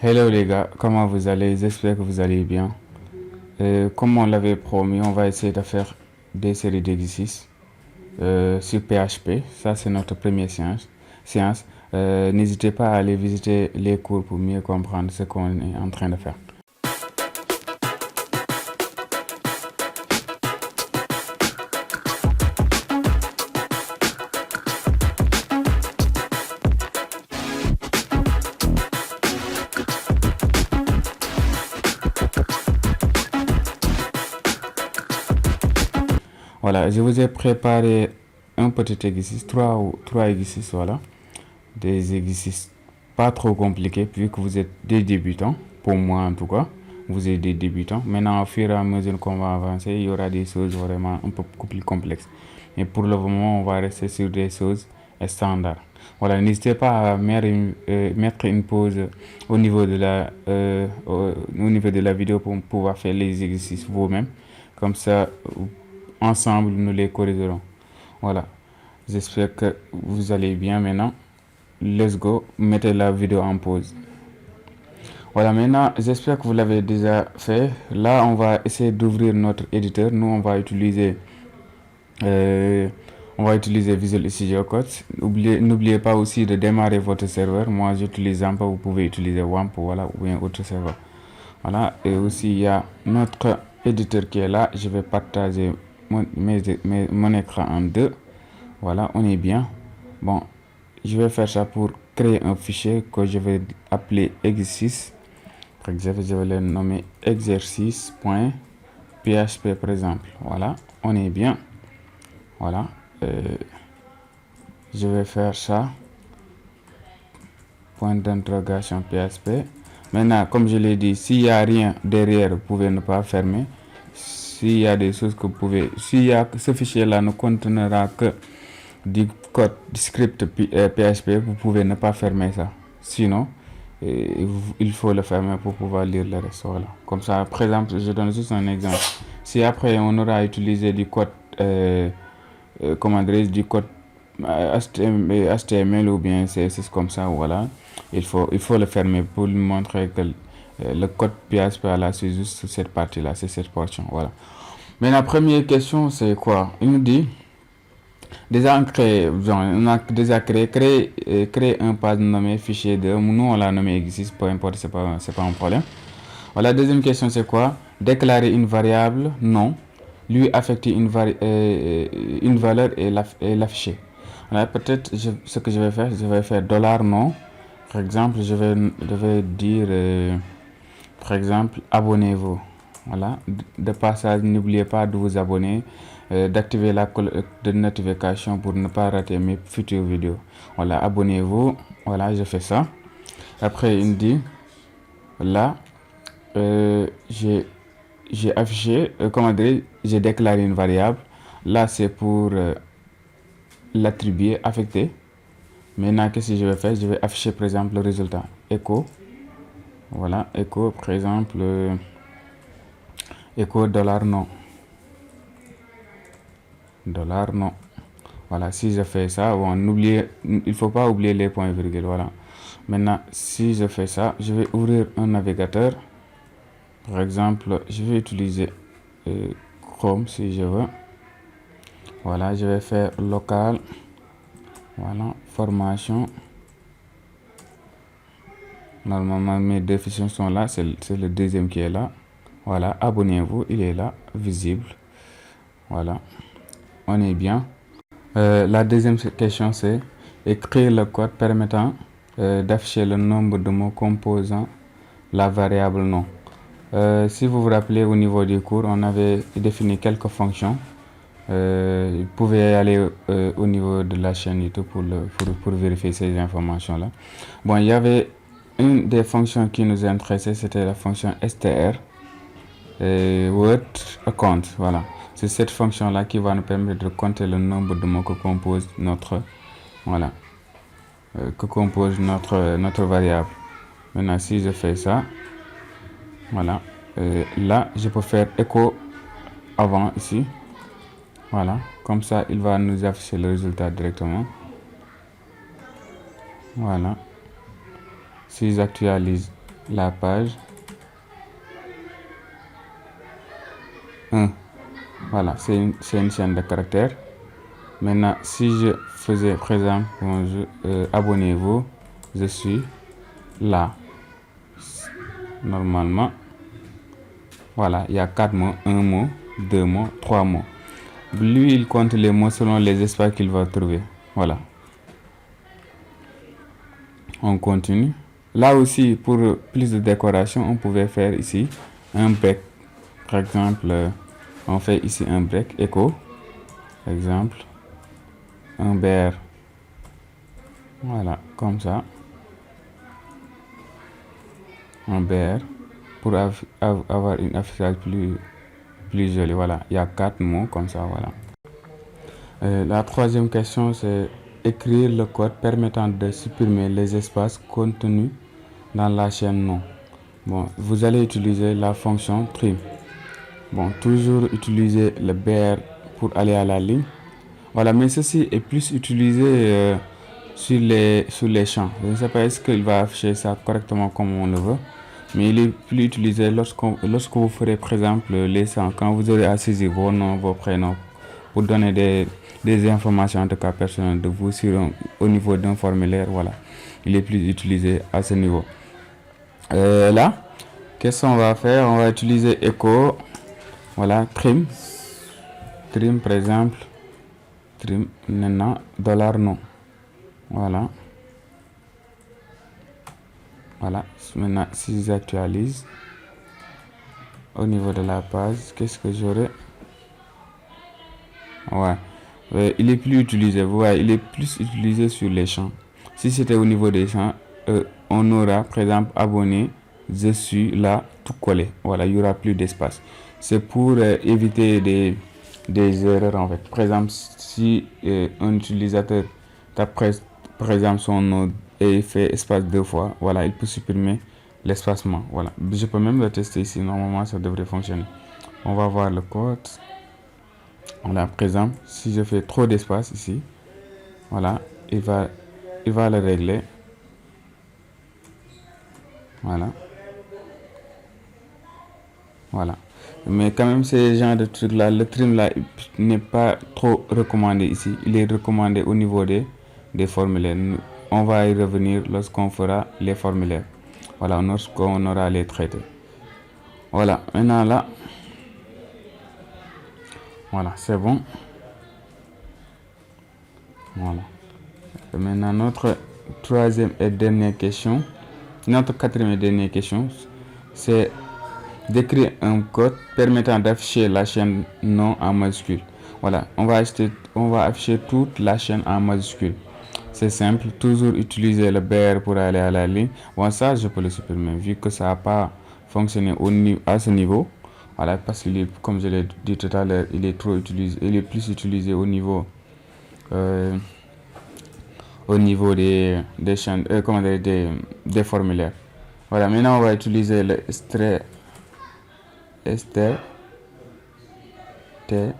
Hello les gars, comment vous allez? J'espère que vous allez bien. Comme on l'avait promis, on va essayer de faire des séries d'exercices sur PHP. Ça, c'est notre première séance. N'hésitez pas à aller visiter les cours pour mieux comprendre ce qu'on est en train de faire. Voilà, je vous ai préparé un petit exercice, trois exercices, voilà. Des exercices pas trop compliqués vu que vous êtes des débutants, pour moi en tout cas. Vous êtes des débutants. Maintenant, au fur et à mesure qu'on va avancer, il y aura des choses vraiment un peu plus complexes. Mais pour le moment, on va rester sur des choses standards. Voilà, n'hésitez pas à mettre une pause au niveau de la vidéo pour pouvoir faire les exercices vous-même. Comme ça, ensemble, nous les corrigerons. Voilà, j'espère que vous allez bien maintenant. Let's go, mettez la vidéo en pause. Voilà, maintenant, j'espère que vous l'avez déjà fait. Là, on va essayer d'ouvrir notre éditeur. Nous, euh, on va utiliser Visual Studio Code. N'oubliez pas aussi de démarrer votre serveur. Moi, j'utilise Zampa, vous pouvez utiliser WAMP, voilà, ou un autre serveur. Voilà, et aussi, il y a notre éditeur qui est là. Je vais partager mon écran en deux. Voilà, on est bien. Bon, je vais faire ça pour créer un fichier que je vais appeler exercice. Par exemple, je vais le nommer exercice.php par exemple. Voilà, on est bien. Voilà, je vais faire ça. Point d'interrogation PHP. Maintenant, comme je l'ai dit, s'il n'y a rien derrière, vous pouvez ne pas fermer. S'il y a des choses que vous pouvez... Ce fichier-là ne contenera que du code, du script PHP, vous pouvez ne pas fermer ça. Sinon, il faut le fermer pour pouvoir lire le reste. Voilà. Comme ça, par exemple, je donne juste un exemple. Si après on aura utilisé du code, du code HTML ou bien CSS comme ça, voilà, il faut le fermer pour lui montrer que le code PHP là, c'est juste cette partie-là, c'est cette portion. Voilà. Mais la première question, c'est quoi? Il nous dit déjà on a déjà créé un page nommé fichier de, nous on l'a nommé exercice, peu importe, c'est pas un problème. Voilà, deuxième question c'est quoi? Déclarer une variable non, lui affecter une valeur et l'afficher. Voilà, peut-être ce que je vais faire $non. Par exemple, je vais dire par exemple abonnez-vous. Voilà, de passage, n'oubliez pas de vous abonner, d'activer la cloche de notification pour ne pas rater mes futures vidéos. Voilà, abonnez-vous. Voilà, je fais ça. Après, il me dit là, j'ai affiché, comment dire, j'ai déclaré une variable. Là, c'est pour l'attribuer, affecter. Maintenant, qu'est-ce que je vais faire? Je vais afficher par exemple le résultat. Echo. Voilà, echo par exemple. Echo $non. $non. Voilà, si je fais ça, bon, il faut pas oublier les points virgules. Voilà. Maintenant, si je fais ça, je vais ouvrir un navigateur. Par exemple, je vais utiliser Chrome si je veux. Voilà, je vais faire local. Voilà, formation. Normalement, mes deux fichiers sont là. C'est le deuxième qui est là. Voilà, abonnez-vous, il est là, visible. Voilà, on est bien. La deuxième question, c'est écrire le code permettant d'afficher le nombre de mots composant la variable non. Si vous vous rappelez, au niveau du cours, on avait défini quelques fonctions. Vous pouvez aller au niveau de la chaîne YouTube pour vérifier ces informations-là. Bon, il y avait une des fonctions qui nous intéressait, c'était la fonction str. Word account, voilà, c'est cette fonction là qui va nous permettre de compter le nombre de mots que compose notre variable. Maintenant, si je fais ça, voilà, là je peux faire écho avant ici. Voilà, comme ça il va nous afficher le résultat directement. Voilà, si j'actualise la page 1. Voilà, c'est une chaîne de caractères. Maintenant, si je faisais, par exemple, bonjour, abonnez-vous, je suis là. Normalement, voilà, il y a 4 mots, 1 mot, 2 mots, 3 mots. Lui, il compte les mots selon les espaces qu'il va trouver. Voilà. On continue. Là aussi, pour plus de décoration, on pouvait faire ici un break. Par exemple, on fait ici un break, écho. Exemple, un BR. Voilà, comme ça. Un BR. Pour avoir une affichage plus jolie. Voilà, il y a 4 mots comme ça. Voilà. La troisième question, c'est écrire le code permettant de supprimer les espaces contenus dans la chaîne nom. Bon, vous allez utiliser la fonction trim. Bon, toujours utiliser le BR pour aller à la ligne. Voilà, mais ceci est plus utilisé sur les champs. Je ne sais pas est-ce qu'il va afficher ça correctement comme on le veut, mais il est plus utilisé lorsque vous ferez par exemple les champs, quand vous aurez à saisir vos noms, vos prénoms, pour donner des informations en tout cas personnelles de vous au niveau d'un formulaire. Voilà, il est plus utilisé à ce niveau. Là, qu'est-ce qu'on va faire? On va utiliser echo. Voilà, trim par exemple, trim maintenant $non. Voilà, maintenant si j'actualise au niveau de la page, qu'est-ce que j'aurai? Ouais, il est plus utilisé. Vous voyez, il est plus utilisé sur les champs. Si c'était au niveau des champs, on aura par exemple abonné, je suis là, tout collé. Voilà, il y aura plus d'espace. C'est pour éviter des erreurs en fait. Par exemple, si un utilisateur tape par exemple son nom et fait espace 2 fois, voilà, il peut supprimer l'espacement. Voilà, je peux même le tester ici. Normalement, ça devrait fonctionner. On va voir le code. Voilà, par exemple, si je fais trop d'espace ici, voilà, il va le régler. Voilà. Mais quand même, ces genres de trucs là, le trim là n'est pas trop recommandé ici. Il est recommandé au niveau des formulaires. On va y revenir lorsqu'on fera les formulaires. Voilà, lorsqu'on aura les traités. Voilà, maintenant là, voilà, c'est bon. Voilà. Et maintenant, notre troisième et dernière question, notre quatrième et dernière question, c'est d'écrire un code permettant d'afficher la chaîne nom en majuscule. Voilà, on va afficher toute la chaîne en majuscule. C'est simple, toujours utiliser le BR pour aller à la ligne. Bon, ça, je peux le supprimer vu que ça n'a pas fonctionné à ce niveau. Voilà, parce qu'il est, comme je l'ai dit tout à l'heure, il est trop utilisé, il est plus utilisé au niveau des chaînes, des formulaires. Voilà, maintenant on va utiliser le str t.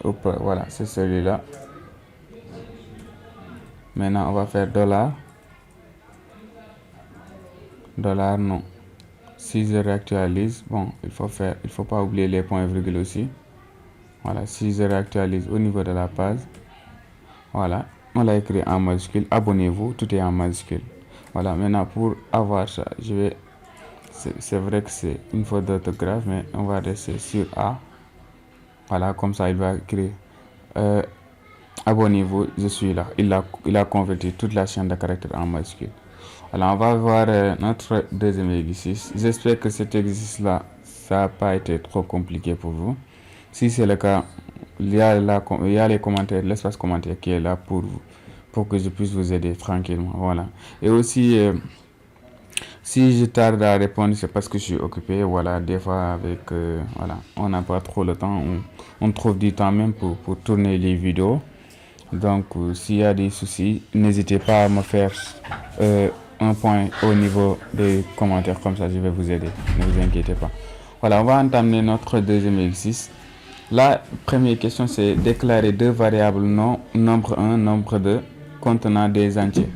Voilà, c'est celui-là. Maintenant on va faire $, non. Si je réactualise, bon, il faut pas oublier les points virgules aussi. Voilà, si je réactualise au niveau de la page, voilà, on l'a écrit en majuscule. Abonnez-vous, tout est en majuscule. Voilà, maintenant pour avoir ça, c'est vrai que c'est une faute d'orthographe, mais on va rester sur A. Voilà, comme ça il va écrire abonnez-vous, je suis là. Il a converti toute la chaîne de caractères en majuscule. Alors on va voir notre deuxième exercice. J'espère que cet exercice là, ça n'a pas été trop compliqué pour vous. Si c'est le cas, il y a les commentaires, l'espace commentaire qui est là pour que je puisse vous aider tranquillement. Voilà. Et aussi, si je tarde à répondre, c'est parce que je suis occupé. Voilà, des fois voilà, on n'a pas trop le temps. On trouve du temps même pour tourner les vidéos. Donc, s'il y a des soucis, n'hésitez pas à me faire un point au niveau des commentaires. Comme ça, je vais vous aider. Ne vous inquiétez pas. Voilà, on va entamer notre deuxième exercice. La première question, c'est déclarer deux variables nombre 1, nombre 2, contenant des entiers.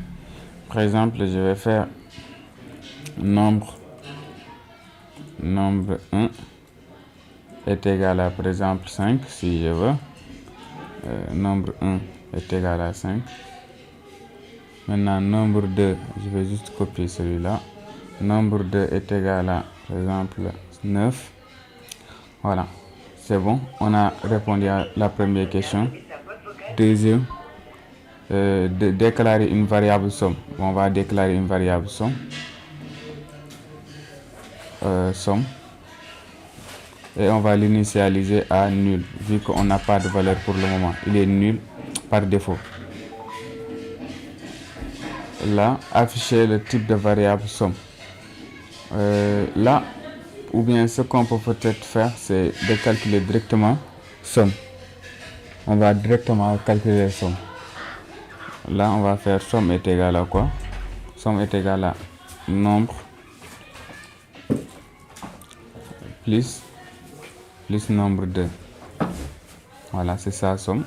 par exemple, je vais faire nombre 1 est égal à, par exemple, 5, si je veux. Nombre 1 est égal à 5. Maintenant, nombre 2, je vais juste copier celui-là. Nombre 2 est égal à, par exemple, 9. Voilà, c'est bon. On a répondu à la première question. Deuxième, déclarer une variable somme. On va déclarer une variable somme. Somme. Et on va l'initialiser à nul, vu qu'on n'a pas de valeur pour le moment. Il est nul par défaut. Là, afficher le type de variable somme. Là, ou bien ce qu'on peut peut-être faire, c'est de calculer directement somme. On va directement calculer somme. Là, on va faire somme est égal à quoi? Somme est égal à nombre plus nombre 2. Voilà, c'est ça somme.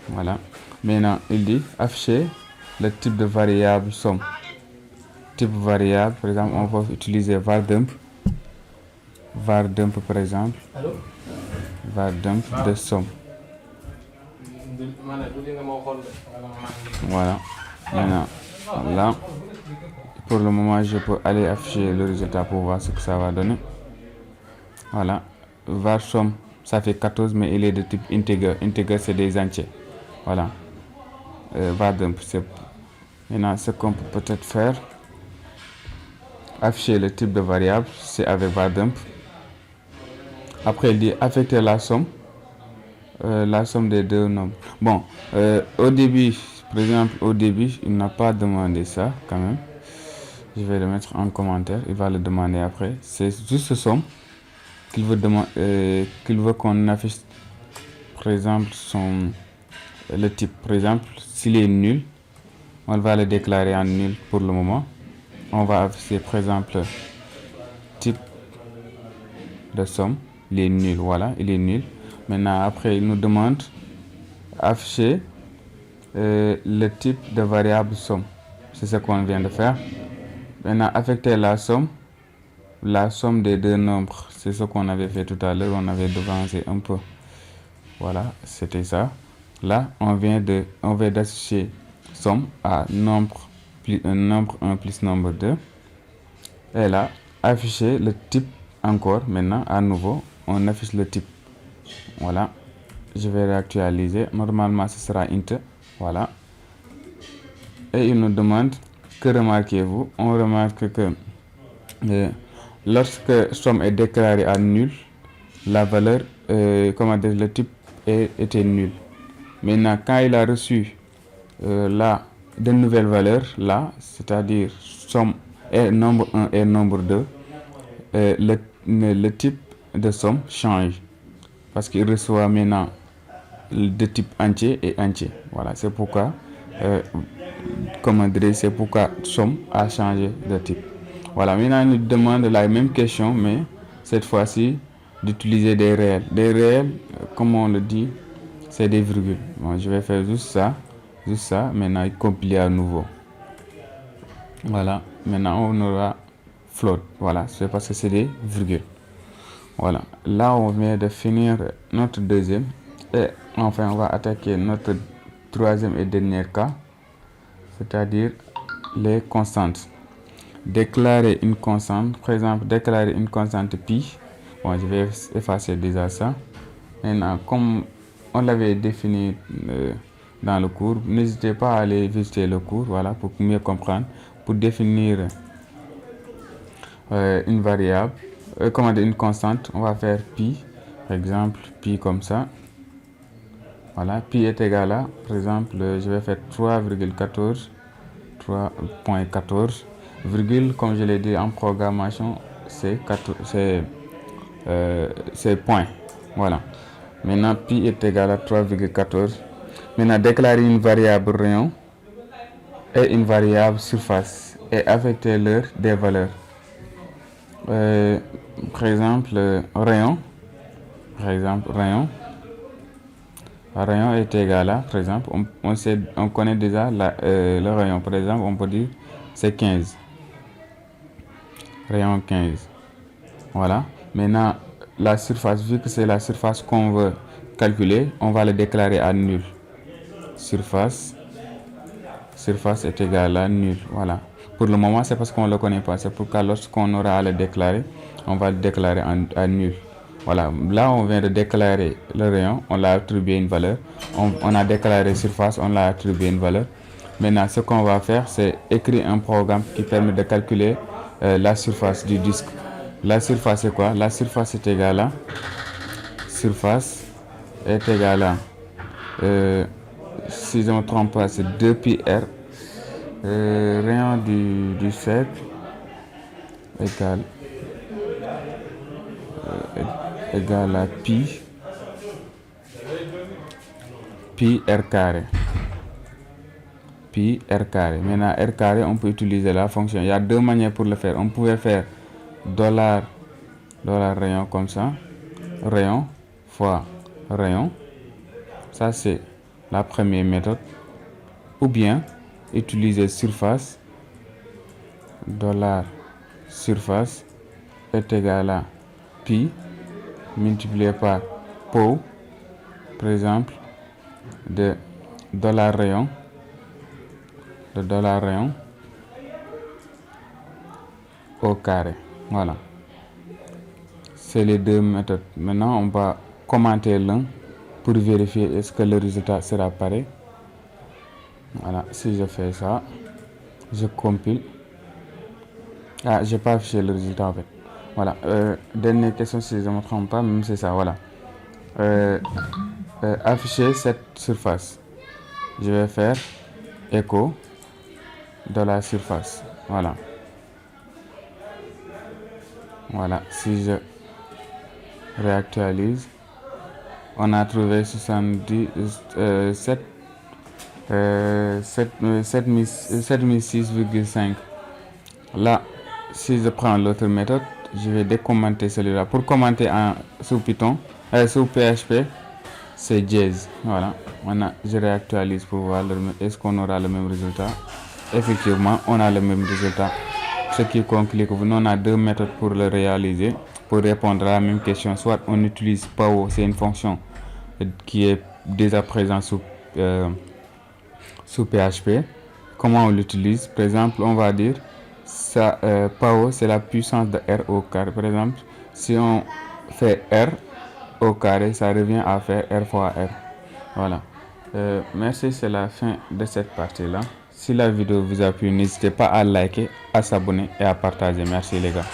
Voilà. Maintenant, il dit afficher le type de variable somme. Type variable, par exemple, on va utiliser var_dump. var_dump, par exemple. var_dump de somme. Voilà. Maintenant, là, pour le moment, je peux aller afficher le résultat pour voir ce que ça va donner. Voilà. var somme, ça fait 14, mais il est de type integer. Integer, c'est des entiers. Voilà. var_dump, c'est... Maintenant, ce qu'on peut peut-être faire, afficher le type de variable, c'est avec var_dump. Après, il dit affecter la somme des deux nombres. Bon, au début, par exemple, il n'a pas demandé ça quand même. Je vais le mettre en commentaire, il va le demander après. C'est juste somme qu'il veut qu'on affiche, par exemple, le type. Par exemple, s'il est nul, on va le déclarer en nul pour le moment. On va afficher, par exemple, type de somme. Il est nul, voilà, il est nul. Maintenant, après, il nous demande afficher le type de variable somme. C'est ce qu'on vient de faire. Maintenant, affecter la somme des deux nombres. C'est ce qu'on avait fait tout à l'heure. On avait devancé un peu. Voilà, c'était ça. Là, on vient d'associer somme à nombre 1 plus nombre 2. Et là, afficher le type encore. Maintenant, à nouveau, on affiche le type. Voilà. Je vais réactualiser. Normalement, ce sera int. Voilà. Et il nous demande, que remarquez-vous? On remarque que lorsque somme est déclarée à nul, la valeur, le type était nul. Maintenant, quand il a reçu là de nouvelles valeurs, là, c'est-à-dire somme et nombre 1 et nombre 2, le type de somme change. Parce qu'il reçoit maintenant de type entier et entier. Voilà, c'est pourquoi, c'est pourquoi somme a changé de type. Voilà, maintenant il nous demande la même question, mais cette fois-ci d'utiliser des réels. Des réels, comme on le dit, c'est des virgules. Bon, je vais faire juste ça. Maintenant, il compile à nouveau. Voilà, maintenant on aura float. Voilà, c'est parce que c'est des virgules. Voilà, là on vient de finir notre deuxième. Et enfin, on va attaquer notre troisième et dernier cas, c'est-à-dire les constantes. Déclarer une constante, par exemple, déclarer une constante pi. Bon, je vais effacer déjà ça. Maintenant, comme on l'avait défini dans le cours, n'hésitez pas à aller visiter le cours, voilà, pour mieux comprendre. Pour définir une variable, une constante, on va faire pi, par exemple, pi comme ça. Voilà, pi est égal à, par exemple, je vais faire 3,14, virgule, comme je l'ai dit en programmation, c'est point. Voilà. Maintenant, pi est égal à 3,14. Maintenant, déclarer une variable rayon et une variable surface et affecter leur des valeurs. Par exemple, rayon. rayon est égal à, par exemple, on connaît déjà le rayon. Par exemple, on peut dire c'est 15. Rayon 15. Voilà. Maintenant, la surface, vu que c'est la surface qu'on veut calculer, on va le déclarer à nul. Surface est égale à nul. Voilà. Pour le moment, c'est parce qu'on ne le connaît pas. C'est pourquoi lorsqu'on aura à le déclarer, on va le déclarer à nul. Voilà. Là, on vient de déclarer le rayon, on l'a attribué une valeur. On a déclaré surface, on l'a attribué une valeur. Maintenant, ce qu'on va faire, c'est écrire un programme qui permet de calculer la surface du disque. La surface c'est quoi? La surface est égale à surface est égale à si je ne me trompe pas, c'est 2 pi r rayon du cercle égale à pi r carré. Pi r carré. Maintenant, r carré, on peut utiliser la fonction. Il y a deux manières pour le faire. On pouvait faire dollar rayon comme ça. Rayon fois rayon. Ça, c'est la première méthode. Ou bien, utiliser surface. Dollar surface est égal à pi multiplié par pou, par exemple, de dollar rayon au carré. Voilà. C'est les deux méthodes. Maintenant, on va commenter l'un pour vérifier est-ce que le résultat sera pareil. Voilà. Si je fais ça, je compile. Ah, j'ai pas affiché le résultat en fait. Voilà. Dernière question, si je ne me trompe pas, même c'est ça. Voilà. Afficher cette surface. Je vais faire écho de la surface. Voilà. Voilà. Si je réactualise, on a trouvé 7006,5. Là, si je prends l'autre méthode, je vais décommenter celui-là. Pour commenter sous Python, sous PHP, c'est dièse. Voilà. Maintenant, je réactualise pour voir est-ce qu'on aura le même résultat. Effectivement, on a le même résultat. Ce qui conclut que nous, on a deux méthodes pour le réaliser. Pour répondre à la même question, soit on utilise PAO, c'est une fonction qui est déjà présente sous PHP. Comment on l'utilise? Par exemple, on va dire ça, PAO, c'est la puissance de R au carré. Par exemple, si on fait R au carré, ça revient à faire R fois R. Voilà. Merci, c'est la fin de cette partie-là. Si la vidéo vous a plu, n'hésitez pas à liker, à s'abonner et à partager. Merci les gars.